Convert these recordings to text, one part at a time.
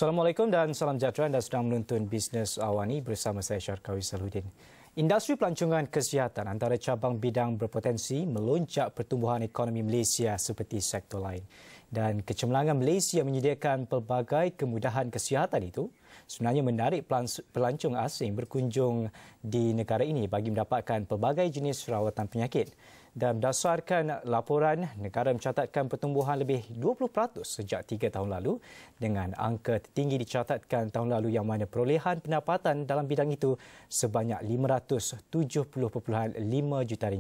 Assalamualaikum dan salam sejahtera. Anda sedang menonton Bisnes Awani bersama saya Syarkawi Saludin. Industri pelancongan kesihatan antara cabang bidang berpotensi melonjak pertumbuhan ekonomi Malaysia seperti sektor lain. Dan Kecemerlangan Malaysia menyediakan pelbagai kemudahan kesihatan itu sebenarnya menarik pelancong asing berkunjung di negara ini bagi mendapatkan pelbagai jenis rawatan penyakit. Dan berdasarkan laporan, negara mencatatkan pertumbuhan lebih 20% sejak 3 tahun lalu dengan angka tertinggi dicatatkan tahun lalu yang mana perolehan pendapatan dalam bidang itu sebanyak RM570.5 juta.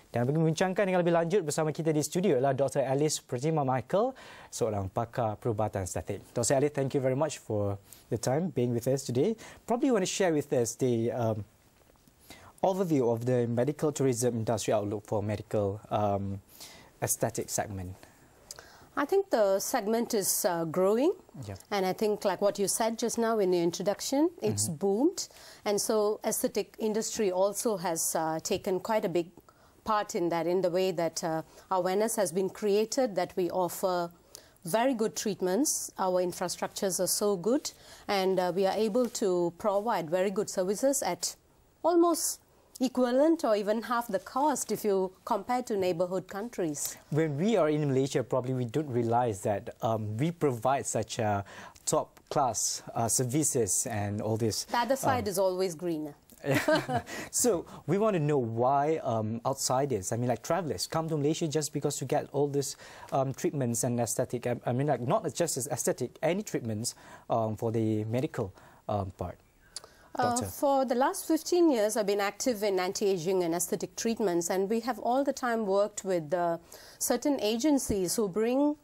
Dan bagi membincangkan dengan lebih lanjut bersama kita di studio adalah Doktor Alice Prethima Michael, seorang pakar perubatan estetik. Dr. Alice, thank you very much for the time being with us today. Probably you want to share with us the overview of the medical tourism industry outlook for medical aesthetic segment. I think the segment is growing, and I think like what you said just now in the introduction, it's boomed, and so aesthetic industry also has taken quite a big part in that, in the way that awareness has been created, that we offer very good treatments, our infrastructures are so good, and we are able to provide very good services at almost equivalent or even half the cost if you compare to neighborhood countries. When we are in Malaysia, probably we don't realize that we provide such top-class services and all this. The other side is always greener. So we want to know why outsiders, I mean like travelers, come to Malaysia just because to get all these treatments and aesthetic, I mean like not just as aesthetic, any treatments for the medical part. For the last 15 years, I've been active in anti-aging and aesthetic treatments, and we have all the time worked with certain agencies who bring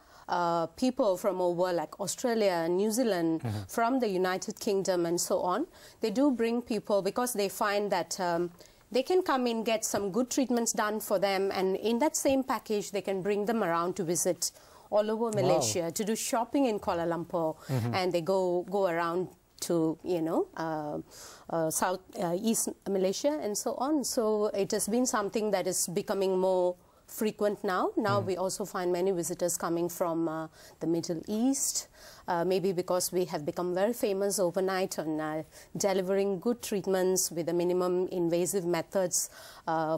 people from over like Australia, New Zealand, from the United Kingdom and so on. They do bring people because they find that they can come in, get some good treatments done for them, and in that same package, they can bring them around to visit all over Malaysia, to do shopping in Kuala Lumpur, and they go around to, you know, East Malaysia and so on. So it has been something that is becoming more frequent now. Now we also find many visitors coming from the Middle East, maybe because we have become very famous overnight on delivering good treatments with the minimum invasive methods,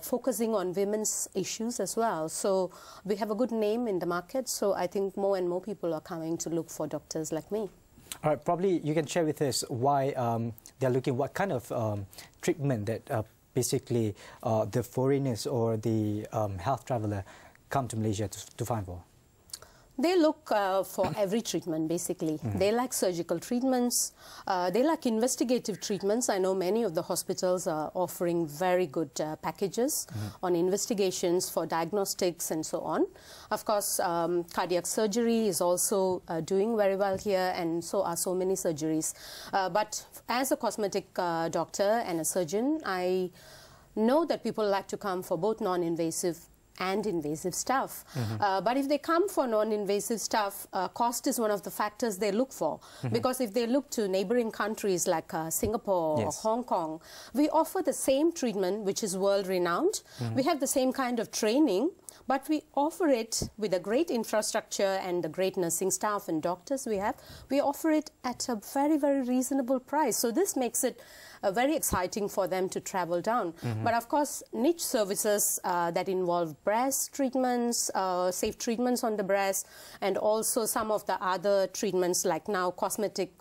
focusing on women's issues as well. So we have a good name in the market, so I think more and more people are coming to look for doctors like me. All right, probably you can share with us why they're looking, what kind of treatment that basically the foreigners or the health traveller come to Malaysia to find for. They look for every treatment, basically. They like surgical treatments. They like investigative treatments. I know many of the hospitals are offering very good packages on investigations for diagnostics and so on. Of course, cardiac surgery is also doing very well here, and so are so many surgeries. But as a cosmetic doctor and a surgeon, I know that people like to come for both non-invasive and invasive stuff. But if they come for non-invasive stuff, cost is one of the factors they look for. Because if they look to neighboring countries like Singapore or Hong Kong, we offer the same treatment, which is world-renowned. We have the same kind of training, but we offer it with a great infrastructure and the great nursing staff and doctors we have. We offer it at a very, very reasonable price. So this makes it very exciting for them to travel down. But of course, niche services that involve breast treatments, safe treatments on the breast, and also some of the other treatments like now cosmetic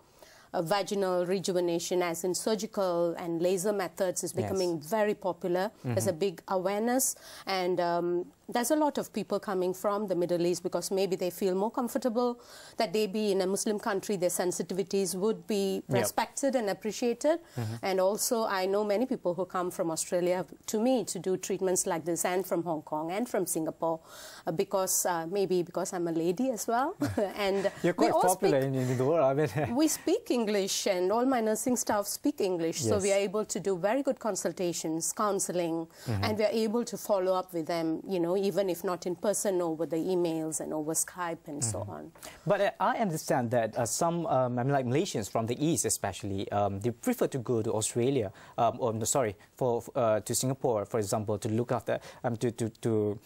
vaginal rejuvenation, as in surgical and laser methods, is becoming very popular. There's a big awareness, and there's a lot of people coming from the Middle East because maybe they feel more comfortable that they be in a Muslim country, their sensitivities would be respected and appreciated. And also I know many people who come from Australia to me to do treatments like this, and from Hong Kong and from Singapore, because maybe because I'm a lady as well. And you're quite popular in the world. I mean, we speak English, and all my nursing staff speak English, so we are able to do very good consultations, counseling, and we are able to follow up with them, you know, even if not in person, over the emails and over Skype and so on. But I understand that some, I mean, like Malaysians from the East especially, they prefer to go to Australia, or no, sorry, to Singapore, for example, to look after, to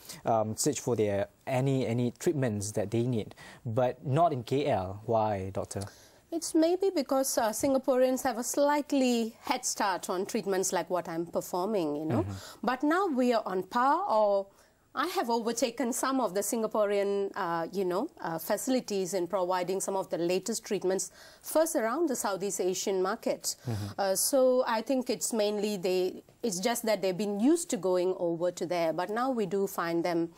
search for their any treatments that they need, but not in KL. Why, doctor? It's maybe because Singaporeans have a slightly head start on treatments like what I'm performing, you know. But now we are on par, or I have overtaken some of the Singaporean, facilities in providing some of the latest treatments first around the Southeast Asian market. So I think it's mainly it's just that they've been used to going over to there. But now we do find them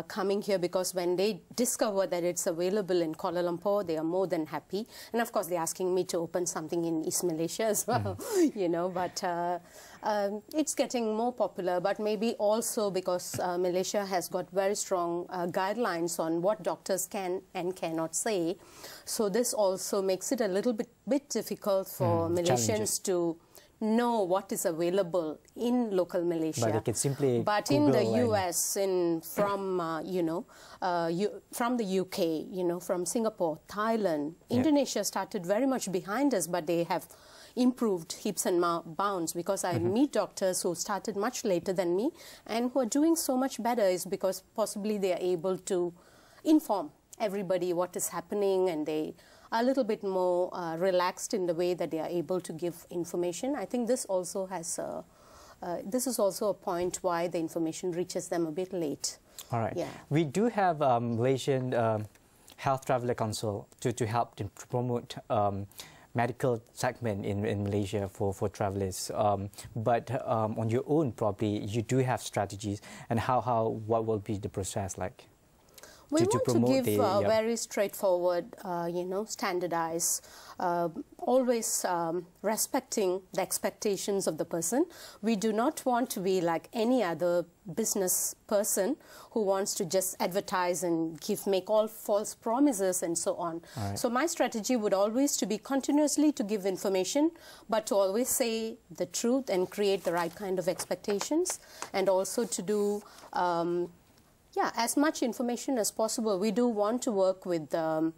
coming here because when they discover that it's available in Kuala Lumpur, they are more than happy. And of course, they're asking me to open something in East Malaysia as well, you know, but it's getting more popular. But maybe also because Malaysia has got very strong guidelines on what doctors can and cannot say. So this also makes it a little bit difficult for Malaysians to know what is available in local Malaysia. But they can simply But in the US, from the UK, you know, from Singapore, Thailand, Indonesia started very much behind us, but they have improved heaps and bounds because I meet doctors who started much later than me and who are doing so much better is because possibly they are able to inform everybody what is happening, and they are a little bit more relaxed in the way that they are able to give information. I think this also has this is also a point why the information reaches them a bit late. All right. Yeah. We do have Malaysian Health Traveller Council to help to promote medical segment in Malaysia for travellers. But on your own, probably you do have strategies, and what will be the process like? We want to give very straightforward, standardized, always respecting the expectations of the person. We do not want to be like any other business person who wants to just advertise and make all false promises and so on. Right. So my strategy would always to be continuously to give information, but to always say the truth and create the right kind of expectations, and also to do as much information as possible. We do want to work with the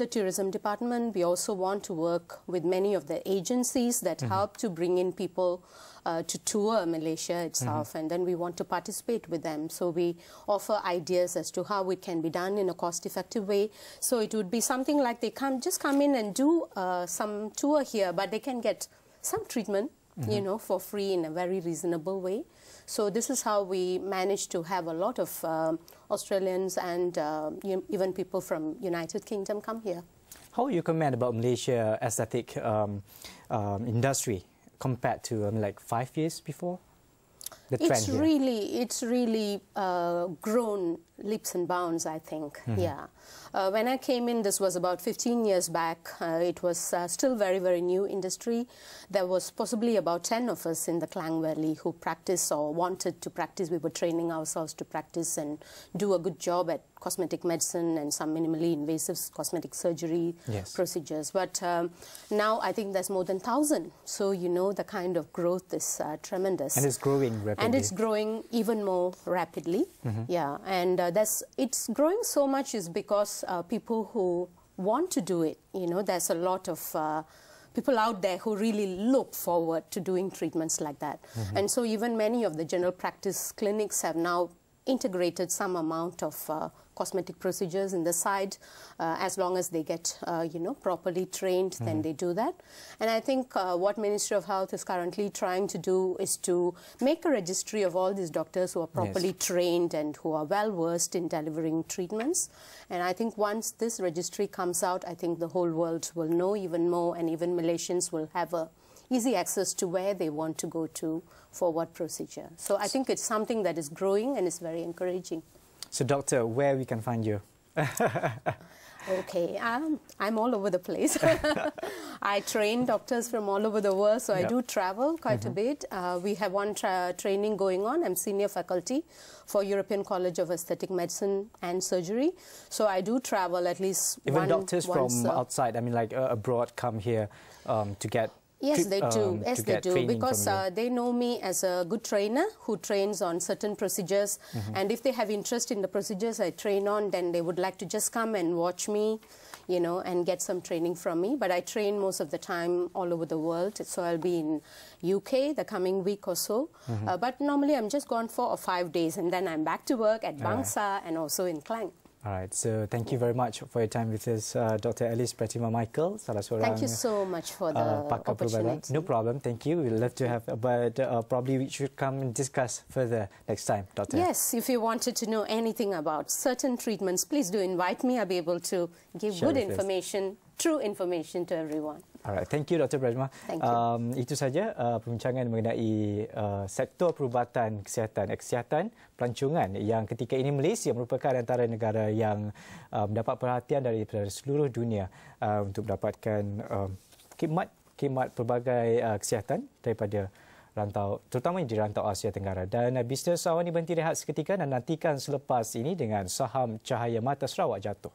tourism department. We also want to work with many of the agencies that help to bring in people to tour Malaysia itself, and then we want to participate with them. So we offer ideas as to how it can be done in a cost-effective way. So it would be something like they just come in and do some tour here, but they can get some treatment, you know, for free in a very reasonable way. So this is how we managed to have a lot of Australians and even people from United Kingdom come here. How you comment about Malaysia aesthetic industry compared to like 5 years before? The trend it's really grown leaps and bounds, I think. Yeah. When I came in, this was about 15 years back. It was still very, very new industry. There was possibly about 10 of us in the Klang Valley who practiced or wanted to practice. We were training ourselves to practice and do a good job at cosmetic medicine and some minimally invasive cosmetic surgery procedures. But now I think there's more than 1,000. So, you know, the kind of growth is tremendous. And it's growing rapidly. And it's growing even more rapidly. Yeah, and it's growing so much is because people who want to do it, you know, there's a lot of people out there who really look forward to doing treatments like that. And so even many of the general practice clinics have now integrated some amount of cosmetic procedures in the side. As long as they get, properly trained, then they do that. And I think what Ministry of Health is currently trying to do is to make a registry of all these doctors who are properly trained and who are well-versed in delivering treatments. And I think once this registry comes out, I think the whole world will know even more, and even Malaysians will have easy access to where they want to go to for what procedure. So I think it's something that is growing and is very encouraging. So, Doctor, where we can find you? Okay, I'm all over the place. I train doctors from all over the world, so I do travel quite a bit. We have one training going on. I'm senior faculty for European College of Aesthetic Medicine and Surgery. So I do travel at least even doctors from outside, I mean, like abroad, come here to get. Yes, they do. Yes, they do. Because they know me as a good trainer who trains on certain procedures. And if they have interest in the procedures I train on, then they would like to just come and watch me, you know, and get some training from me. But I train most of the time all over the world. So I'll be in UK the coming week or so. But normally I'm just gone 4 or 5 days, and then I'm back to work at Bangsa and also in Klang. Alright, so thank you very much for your time with us, Dr. Alice Prethima Michael, salah seorang Thank you so much for the Pakar Perubatan. opportunity. No problem, thank you. We'd love to have, but probably we should come and discuss further next time, Doctor. Yes, if you wanted to know anything about certain treatments, please do invite me. I'll be able to give Share good with us. information, true information to everyone. Alright, thank you Dr. Prethima. Thank you. Itu saja perbincangan mengenai sektor perubatan kesihatan, pelancongan yang ketika ini Malaysia merupakan antara negara yang mendapat perhatian daripada seluruh dunia untuk mendapatkan khidmat pelbagai kesihatan daripada rantau, terutamanya di rantau Asia Tenggara. Dan bisnes awal ini berhenti rehat seketika dan nantikan selepas ini dengan saham Cahaya Mata Sarawak jatuh.